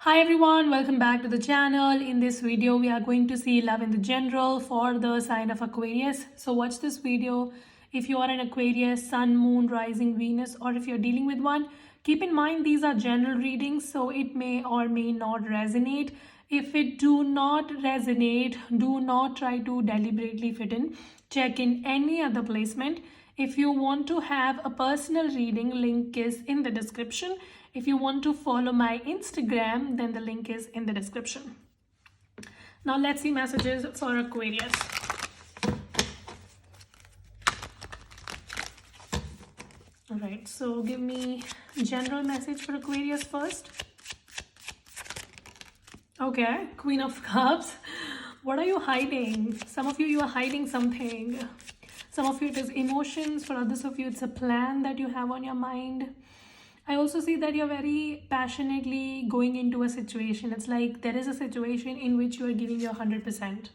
Hi everyone, welcome back to the channel. In this video, we are going to see love in the general for the sign of Aquarius. So watch this video. If you are an Aquarius, Sun, Moon, Rising, Venus, or if you're dealing with one, keep in mind these are general readings, so it may or may not resonate. If it do not resonate, do not try to deliberately fit in. Check in any other placement. If you want to have a personal reading, link is in the description. If you want to follow my Instagram, then the link is in the description. Now let's see messages for Aquarius. All right, so give me general message for Aquarius first. Okay, Queen of Cups. What are you hiding? Some of you are hiding something. Some of you it is emotions. For others of you, it's a plan that you have on your mind. I also see that you're very passionately going into a situation. It's like there is a situation in which you are giving your 100%.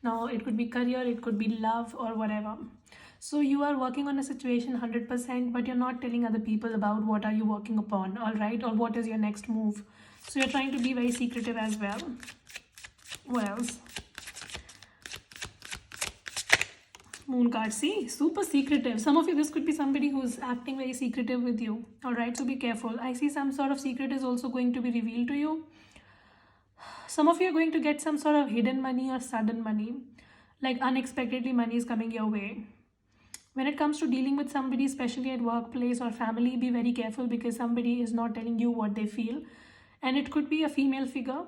Now, it could be career, it could be love, or whatever. So you are working on a situation 100%, but you're not telling other people about what are you working upon, all right? Or what is your next move. So you're trying to be very secretive as well. What else? Moon card, see, super secretive. Some of you, this could be somebody who's acting very secretive with you. All right, so be careful. I see some sort of secret is also going to be revealed to you. Some of you are going to get some sort of hidden money or sudden money, like unexpectedly money is coming your way. When it comes to dealing with somebody, especially at workplace or family, be very careful because somebody is not telling you what they feel. And it could be a female figure.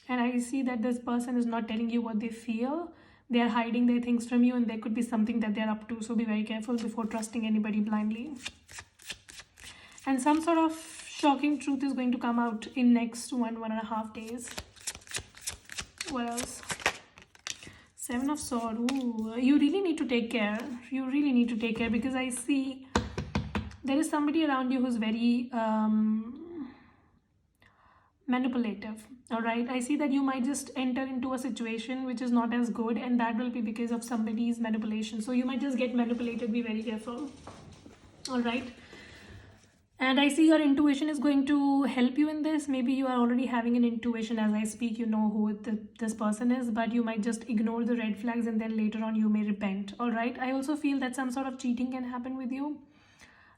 And I see that this person is not telling you what they feel. They are hiding their things from you, and there could be something that they're up to. So be very careful before trusting anybody blindly. And some sort of shocking truth is going to come out in next 1.5 days. What else? Seven of Swords. Ooh, you really need to take care. You really need to take care because I see there is somebody around you who's very manipulative. All right, I see that you might just enter into a situation which is not as good, and that will be because of somebody's manipulation. So you might just get manipulated. Be very careful. All right. And I see your intuition is going to help you in this. Maybe you are already having an intuition as I speak. You know who this person is, but you might just ignore the red flags and then later on you may repent. All right. I also feel that some sort of cheating can happen with you.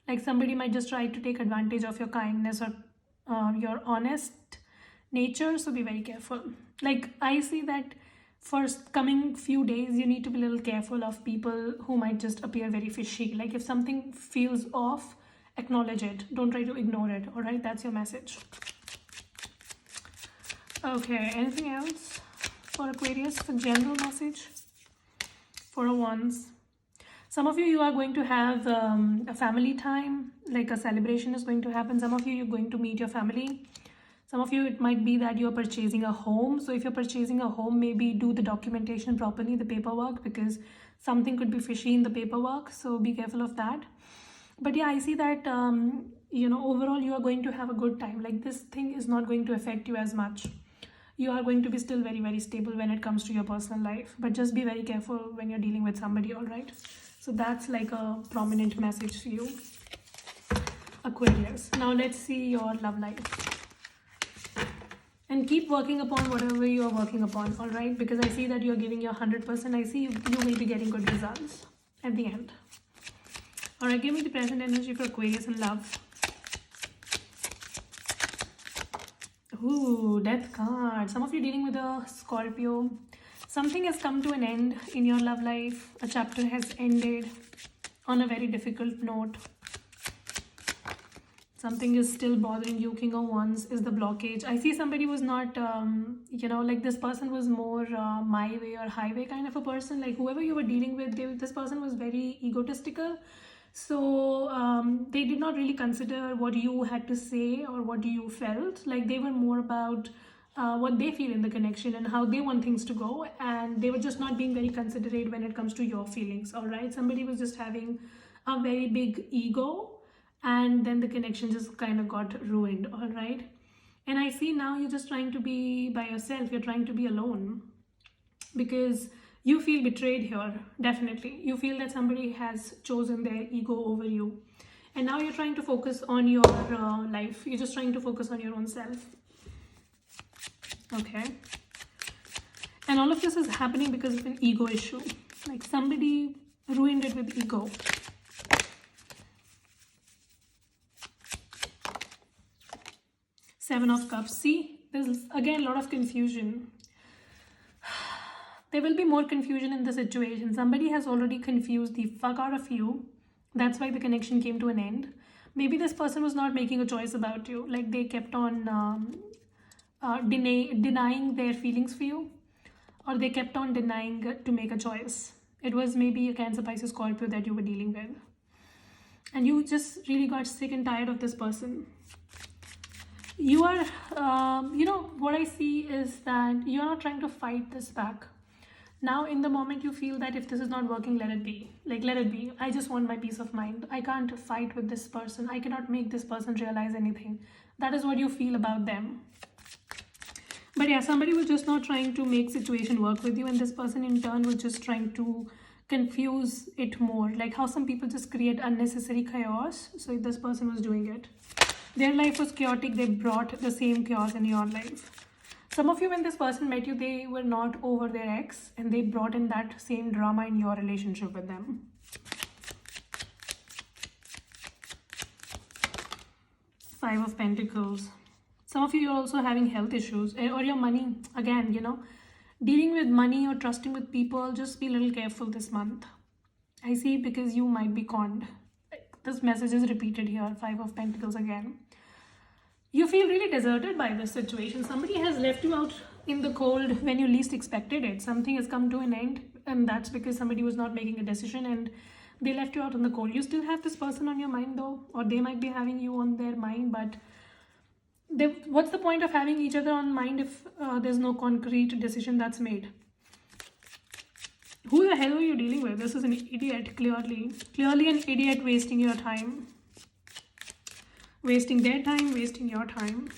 Like somebody might just try to take advantage of your kindness or your honest nature. So be very careful. Like I see that first coming few days, you need to be a little careful of people who might just appear very fishy. Like if something feels off, acknowledge it. Don't try to ignore it. All right, that's your message. Okay, anything else for Aquarius? For general message for a Wands. Some of you are going to have a family time, like a celebration is going to happen. Some of you, you're going to meet your family. Some of you, it might be that you're purchasing a home. So if you're purchasing a home, maybe do the documentation properly, the paperwork, because something could be fishy in the paperwork. So be careful of that. But yeah, I see that, overall you are going to have a good time. Like this thing is not going to affect you as much. You are going to be still very, very stable when it comes to your personal life. But just be very careful when you're dealing with somebody, all right? So that's like a prominent message for you, Aquarius. Now let's see your love life. And keep working upon whatever you are working upon, all right? Because I see that you're giving your 100%. I see you may be getting good results at the end. All right, give me the present energy for Aquarius and love. Ooh, Death card. Some of you dealing with a Scorpio. Something has come to an end in your love life. A chapter has ended on a very difficult note. Something is still bothering you. King of Wands is the blockage. I see somebody was not, like this person was more my way or highway kind of a person. Like whoever you were dealing with, this person was very egotistical. So they did not really consider what you had to say or what you felt. Like they were more about what they feel in the connection and how they want things to go. And they were just not being very considerate when it comes to your feelings, all right? Somebody was just having a very big ego, and then the connection just kind of got ruined, all right? And I see now you're just trying to be by yourself. You're trying to be alone because you feel betrayed here. Definitely you feel that somebody has chosen their ego over you, and now you're trying to focus on your life. You're just trying to focus on your own self. Okay. And all of this is happening because of an ego issue. Like somebody ruined it with ego. Seven of Cups. See, there's again a lot of confusion. There will be more confusion in the situation. Somebody has already confused the fuck out of you. That's why the connection came to an end. Maybe this person was not making a choice about you. Like they kept on denying their feelings for you, or they kept on denying to make a choice. It was maybe a Cancer, Pisces, Scorpio that you were dealing with. And you just really got sick and tired of this person. You are, what I see is that you're not trying to fight this back. Now, in the moment, you feel that if this is not working, let it be. Like, let it be. I just want my peace of mind. I can't fight with this person. I cannot make this person realize anything. That is what you feel about them. But yeah, somebody was just not trying to make situation work with you, and this person in turn was just trying to confuse it more. Like how some people just create unnecessary chaos. So this person was doing it. Their life was chaotic. They brought the same chaos in your life. Some of you, when this person met you, they were not over their ex and they brought in that same drama in your relationship with them. Five of Pentacles. Some of you are also having health issues, or your money. Again, dealing with money or trusting with people, just be a little careful this month. I see, because you might be conned. This message is repeated here. Five of Pentacles again. You feel really deserted by this situation. Somebody has left you out in the cold when you least expected it. Something has come to an end, and that's because somebody was not making a decision and they left you out in the cold. You still have this person on your mind though, or they might be having you on their mind, but what's the point of having each other on mind if there's no concrete decision that's made? Who the hell are you dealing with? This is an idiot, clearly. Clearly an idiot wasting your time. Wasting their time, wasting your time.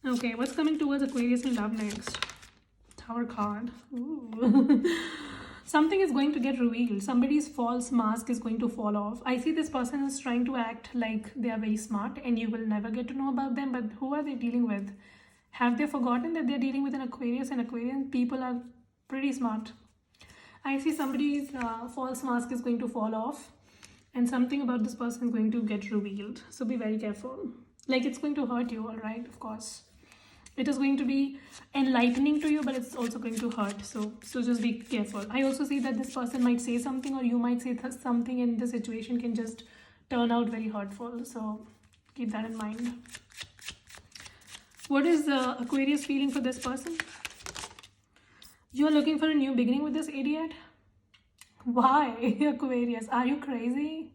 Okay, what's coming towards Aquarius in love next? Tower card. Ooh. Something is going to get revealed. Somebody's false mask is going to fall off. I see this person is trying to act like they are very smart and you will never get to know about them. But who are they dealing with? Have they forgotten that they're dealing with an Aquarius, and Aquarian people are pretty smart? I see somebody's false mask is going to fall off. And something about this person is going to get revealed. So be very careful. Like, it's going to hurt you, all right? Of course. It is going to be enlightening to you, but it's also going to hurt. So just be careful. I also see that this person might say something, or you might say something, and the situation can just turn out very hurtful. So keep that in mind. What is Aquarius feeling for this person? You're looking for a new beginning with this idiot? Why, Aquarius? Are you crazy?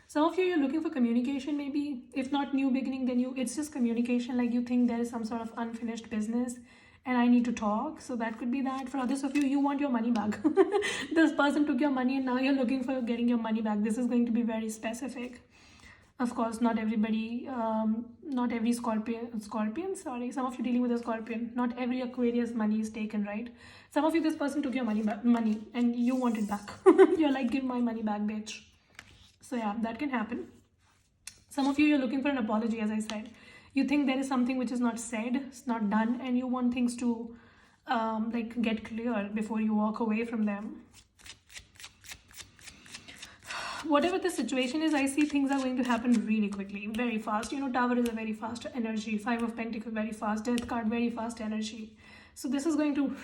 Some of you, you're looking for communication, maybe. If not new beginning, then it's just communication. Like you think there is some sort of unfinished business and I need to talk. So that could be that. For others of you, you want your money back. This person took your money and now you're looking for getting your money back. This is going to be very specific. Of course, not everybody, not every scorpion, some of you dealing with a scorpion, not every Aquarius money is taken, right? Some of you, this person took your money and you want it back. You're like, give my money back, bitch. So yeah, that can happen. Some of you, you're looking for an apology, as I said. You think there is something which is not said, it's not done, and you want things to get clear before you walk away from them. Whatever the situation is, I see things are going to happen really quickly, very fast. Tower is a very fast energy. Five of Pentacles, very fast. Death card, very fast energy. So this is going to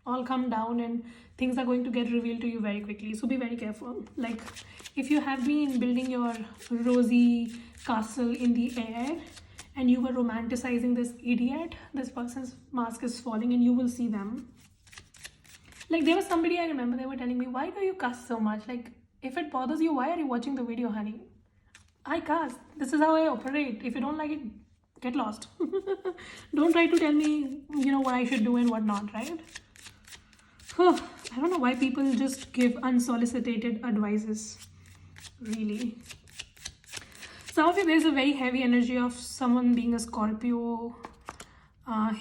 all come down and things are going to get revealed to you very quickly. So be very careful. Like, if you have been building your rosy castle in the air and you were romanticizing this idiot, this person's mask is falling and you will see them. Like, there was somebody, I remember, they were telling me, why do you cuss so much? Like, if it bothers you, why are you watching the video, honey? I cuss. This is how I operate. If you don't like it, get lost. Don't try to tell me, what I should do and what not, right? I don't know why people just give unsolicited advices. Really. Some of you, there's a very heavy energy of someone being a Scorpio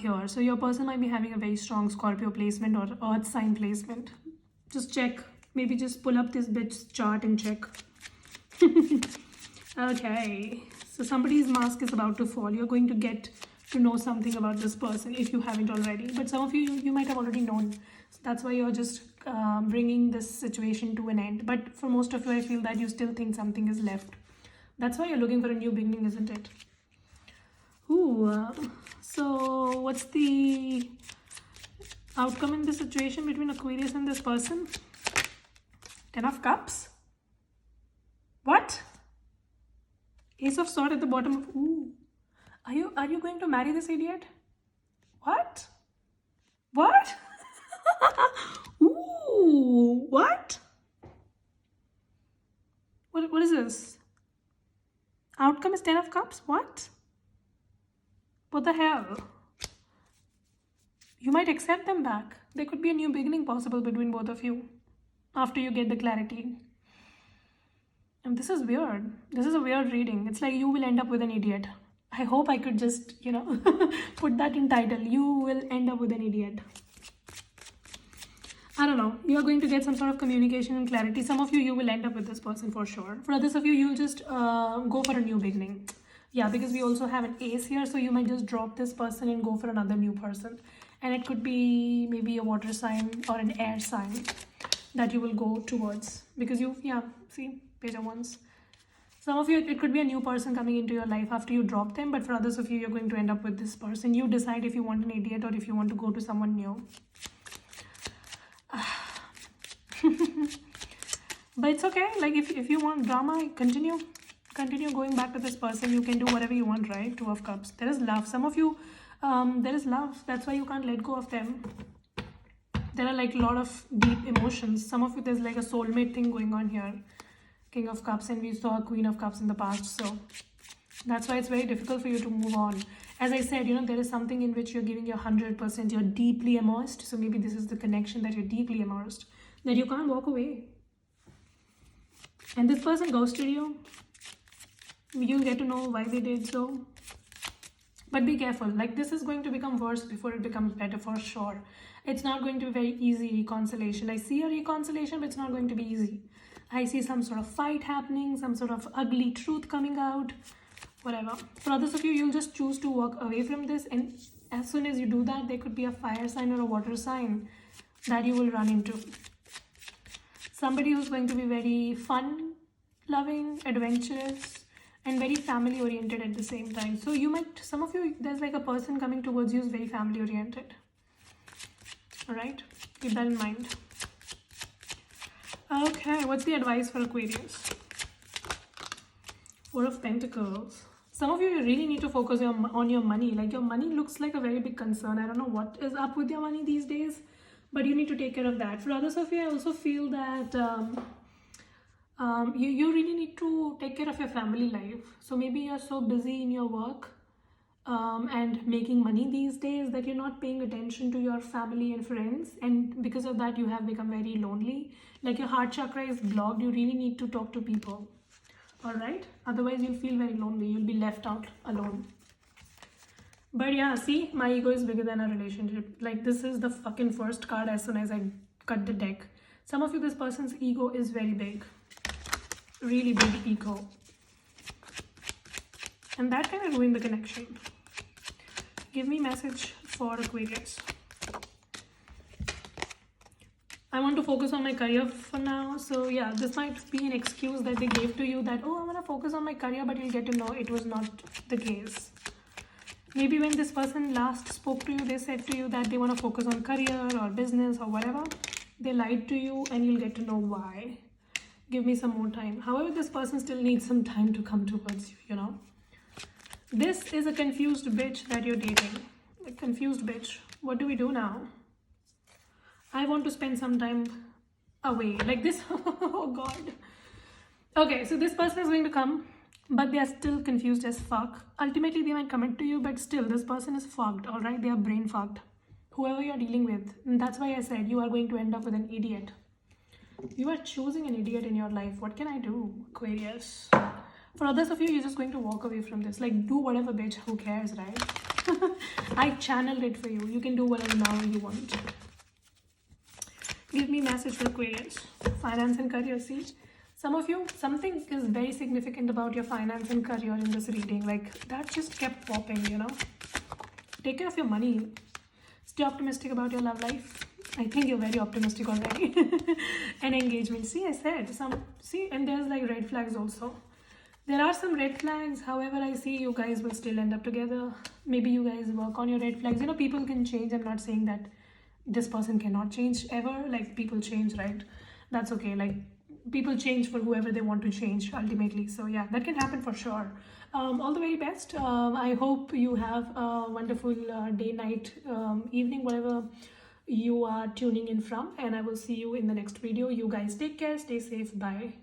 here. So your person might be having a very strong Scorpio placement or Earth sign placement. Just check. Maybe just pull up this bitch's chart and check. Okay. So somebody's mask is about to fall. You're going to get to know something about this person if you haven't already. But some of you might have already known. So that's why you're just bringing this situation to an end. But for most of you, I feel that you still think something is left. That's why you're looking for a new beginning, isn't it? Ooh, so what's the outcome in this situation between Aquarius and this person? 10 of Cups. What? Ace of Swords at the bottom of... Ooh. Are you going to marry this idiot? What? What? Ooh, what? What is this? Outcome is 10 of Cups? What? What the hell? You might accept them back. There could be a new beginning possible between both of you after you get the clarity. And this is weird. This is a weird reading. It's like you will end up with an idiot. I hope I could just, put that in title. You will end up with an idiot. I don't know. You're going to get some sort of communication and clarity. Some of you will end up with this person for sure. For others of you, you'll just go for a new beginning. Yeah, because we also have an ace here. So you might just drop this person and go for another new person. And it could be maybe a water sign or an air sign that you will go towards. Because see, Page of Wands. Some of you, it could be a new person coming into your life after you drop them. But for others of you, you're going to end up with this person. You decide if you want an idiot or if you want to go to someone new. But it's okay. Like if you want drama, continue going back to this person. You can do whatever you want, right? 2 of Cups. There is love. Some of you, there is love. That's why you can't let go of them. There are like a lot of deep emotions. Some of you, there's like a soulmate thing going on here. King of Cups, and we saw a Queen of Cups in the past. So that's why it's very difficult for you to move on. As I said, there is something in which you're giving your 100%. You're deeply immersed. So maybe this is the connection, that you're deeply immersed, that you can't walk away. And this person ghosted you. You'll get to know why they did so. But be careful. Like, this is going to become worse before it becomes better for sure. It's not going to be very easy reconciliation. I see a reconciliation, but it's not going to be easy. I see some sort of fight happening, some sort of ugly truth coming out, whatever. For others of you, you'll just choose to walk away from this. And as soon as you do that, there could be a fire sign or a water sign that you will run into. Somebody who's going to be very fun, loving, adventurous, and very family oriented at the same time. So some of you, there's like a person coming towards you who's very family oriented. All right, keep that in mind. Okay, what's the advice for Aquarius? 4 of Pentacles. Some of you really need to focus on your money. Like, your money looks like a very big concern. I don't know what is up with your money these days, but you need to take care of that. For others of you, I also feel that you really need to take care of your family life. So maybe you're so busy in your work and making money these days that you're not paying attention to your family and friends, and because of that you have become very lonely. Like, your heart chakra is blocked. You really need to talk to people. All right, otherwise you'll feel very lonely. You'll be left out alone. But yeah, see, my ego is bigger than a relationship. Like, this is the fucking first card as soon as I cut the deck. Some of you, this person's ego is very big, really big ego, and that kind of ruined the connection. Give me message for Aquarius. I want to focus on my career for now. So yeah, this might be an excuse that they gave to you that, oh, I want to focus on my career, but you'll get to know it was not the case. Maybe when this person last spoke to you, they said to you that they want to focus on career or business or whatever. They lied to you, and you'll get to know why. Give me some more time. However, this person still needs some time to come towards you, This is a confused bitch that you're dating. A confused bitch. What do we do now? I want to spend some time away. Like this. Oh God. Okay, so this person is going to come, but they are still confused as fuck. Ultimately, they might commit to you, but still, this person is fucked, all right? They are brain fucked. Whoever you're dealing with. And that's why I said you are going to end up with an idiot. You are choosing an idiot in your life. What can I do, Aquarius? For others of you, you're just going to walk away from this. Like, do whatever, bitch. Who cares, right? I channeled it for you. You can do whatever now you want. Give me message for Aquarius. Finance and career. See, some of you, something is very significant about your finance and career in this reading. Like, that just kept popping, Take care of your money. Stay optimistic about your love life. I think you're very optimistic already. And engagement. See, I said some. See, and there's like red flags also. There are some red flags. However, I see you guys will still end up together. Maybe you guys work on your red flags. You know, people can change. I'm not saying that this person cannot change ever. Like, people change, right? That's okay. Like, people change for whoever they want to change ultimately. So yeah, that can happen for sure. All the very best. I hope you have a wonderful day, night, evening, whatever you are tuning in from, and I will see you in the next video. You guys take care, stay safe, bye.